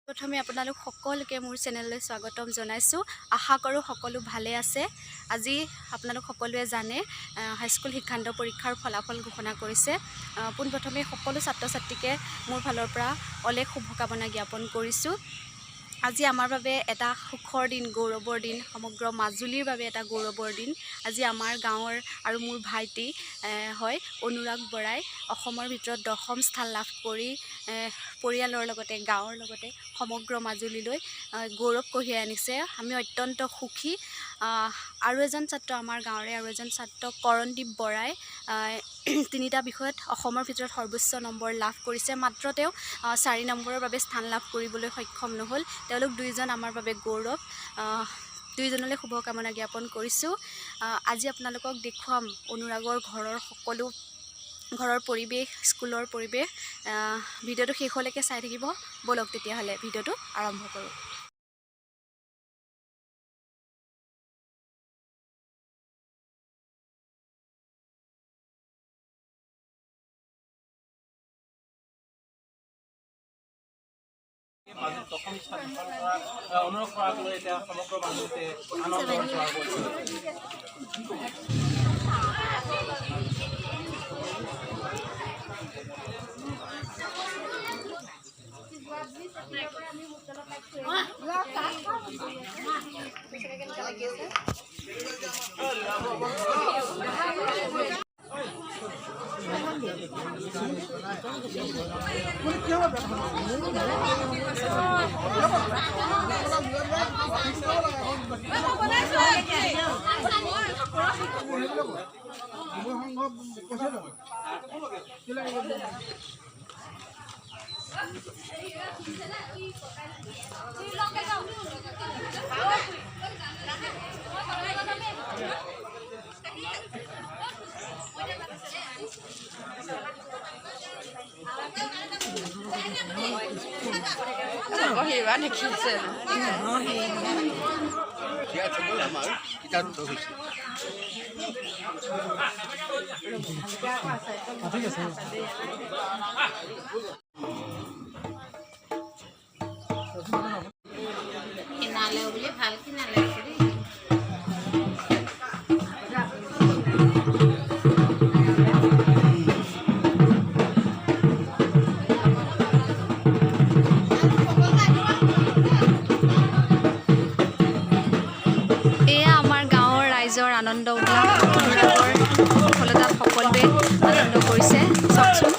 প্ৰথমে আপোনালোক সকলোকে মোৰ চেনেললৈ স্বাগতম জনাইছোঁ। আশা কৰোঁ সকলো ভালে আছে। আজি আপোনালোক সকলোৱে জানে হাইস্কুল শিক্ষান্ত পৰীক্ষাৰ ফলাফল ঘোষণা কৰিছে। পোনপ্ৰথমে সকলো ছাত্ৰ ছাত্ৰীকে মোৰ ফালৰ পৰা অলেখ শুভকামনা জ্ঞাপন কৰিছোঁ। আজি আমাৰ বাবে এটা সুখৰ দিন, গৌৰৱৰ দিন, সমগ্ৰ মাজুলীৰ বাবে এটা গৌৰৱৰ দিন। আজি আমাৰ গাঁৱৰ আৰু মোৰ ভাইটি হয় অনুৰাগ বৰাই অসমৰ ভিতৰত 10ম স্থান লাভ কৰি পৰিয়ালৰ লগতে গাঁৱৰ লগতে সমগ্ৰ মাজুলীলৈ গৌৰৱ কঢ়িয়াই আনিছে। আমি অত্যন্ত সুখী। আৰু এজন ছাত্ৰ আমাৰ গাঁৱৰে আৰু এজন ছাত্ৰ কৰণদীপ বৰাই 3টা বিষয়ত অসমৰ ভিতৰত সৰ্বোচ্চ নম্বৰ লাভ কৰিছে। মাত্ৰ তেওঁ 4 নম্বৰৰ বাবে স্থান লাভ কৰিবলৈ সক্ষম নহ'ল। তেওঁলোক দুইজন আমাৰ বাবে গৌৰৱ। দুইজনলৈ শুভকামনা জ্ঞাপন কৰিছোঁ। আজি আপোনালোকক দেখুৱাম অনুৰাগৰ ঘৰৰ পৰিৱেশ, স্কুলৰ পৰিৱেশ। ভিডিঅ'টো শেষলৈকে চাই থাকিব। বলক তেতিয়াহ'লে ভিডিঅ'টো আৰম্ভ কৰোঁ। দশম স্থান অনুৰোধ কৰাক লৈ এতিয়া সমগ্ৰ মাজুলীতে আনন্দ কিনালে বুলি ভাল কিনালে আনন্দ উল্লাস অনুৰাগৰ সফলতাত সকলোৱে আনন্দ কৰিছে। চাওকচোন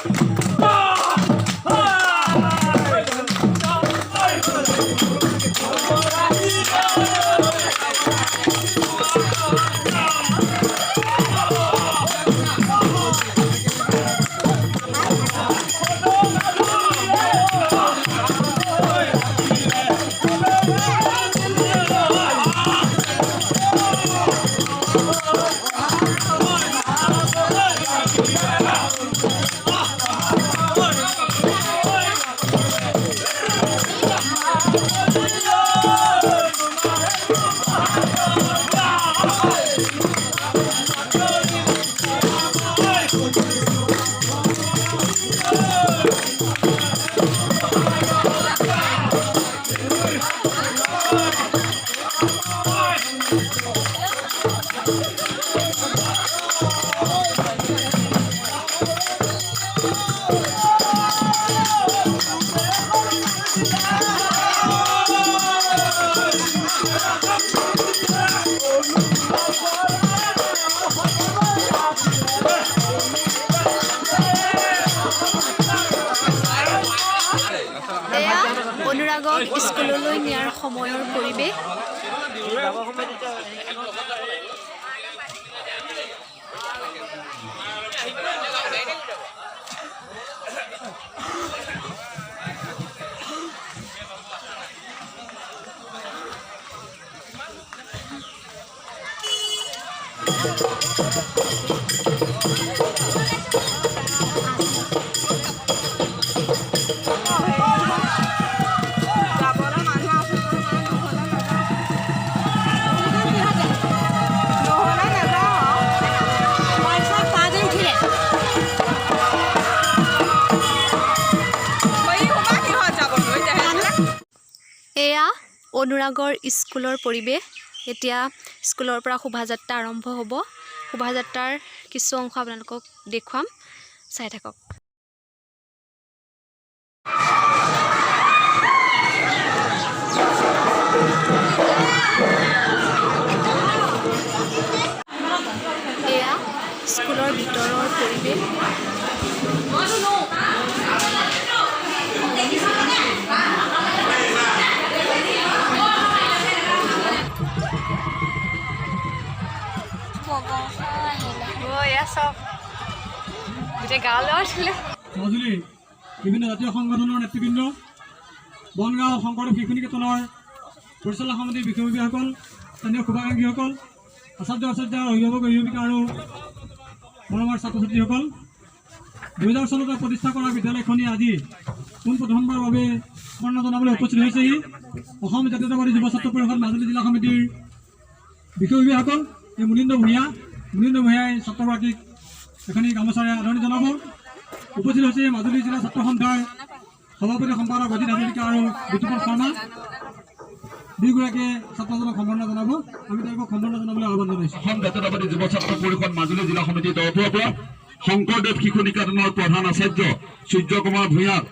অনুৰাগক স্কুললৈ নিয়াৰ সময়ৰ পৰিৱেশ। এয়া অনুৰাগৰ স্কুলৰ পৰিৱেশ। এতিয়া স্কুলৰ পৰা শোভাযাত্ৰা আৰম্ভ হ'ব। শোভাযাত্ৰাৰ কিছু অংশ আপোনালোকক দেখুৱাম, চাই থাকক। এয়া স্কুলৰ ভিতৰৰ পৰিৱেশ। মাজুলী বিভিন্ন জাতীয় সংগঠনৰ নেতৃবৃন্দ, বনগাঁও শংকৰদেৱ শিশু নিকেতনৰ পৰিচালনা সমিতিৰ বিষয়ববীয়াসকল, স্থানীয় শুভাকাংক্ষীসকল, আচাৰ্য আচাৰ্য, অভিভাৱক অভিভাৱিকা আৰু মৰমৰ ছাত্ৰ ছাত্ৰীসকল, 2000 চনতে প্ৰতিষ্ঠা কৰা বিদ্যালয়খনে আজি পোনপ্ৰথমবাৰৰ বাবে স্মৰণ জনাবলৈ উপস্থিত হৈছেহি। অসম জাতীয়তাবাদী যুৱ ছাত্ৰ পৰিষদ মাজুলী জিলা সমিতিৰ বিষয়ববীয়াসকল, এই মুনীন্দ্ৰ ভূঞাই ছাত্ৰগৰাকীক এখনি গামোচাৰে আদৰণি জনাব। উপস্থিত হৈছে মাজুলী জিলা ছাত্ৰ সন্থাৰ সভাপতি সম্পাদক অজিত হাজৰিকা আৰু বিতুপন শৰ্মা, দুয়োগৰাকীয়ে ছাত্ৰজনক সম্বৰ্ধনা জনাব। আমি তেওঁলোকক সম্বৰ্ধনা জনাবলৈ আহ্বান জনাইছোঁ। অসম জাতীয়তাবাদী যুৱ ছাত্ৰ পৰিষদ মাজুলী জিলা সমিতিৰ তৰফৰ পৰা শংকৰদেৱ শিশু নিকেতনৰ প্ৰধান আচাৰ্য সূৰ্য কুমাৰ ভূঞাক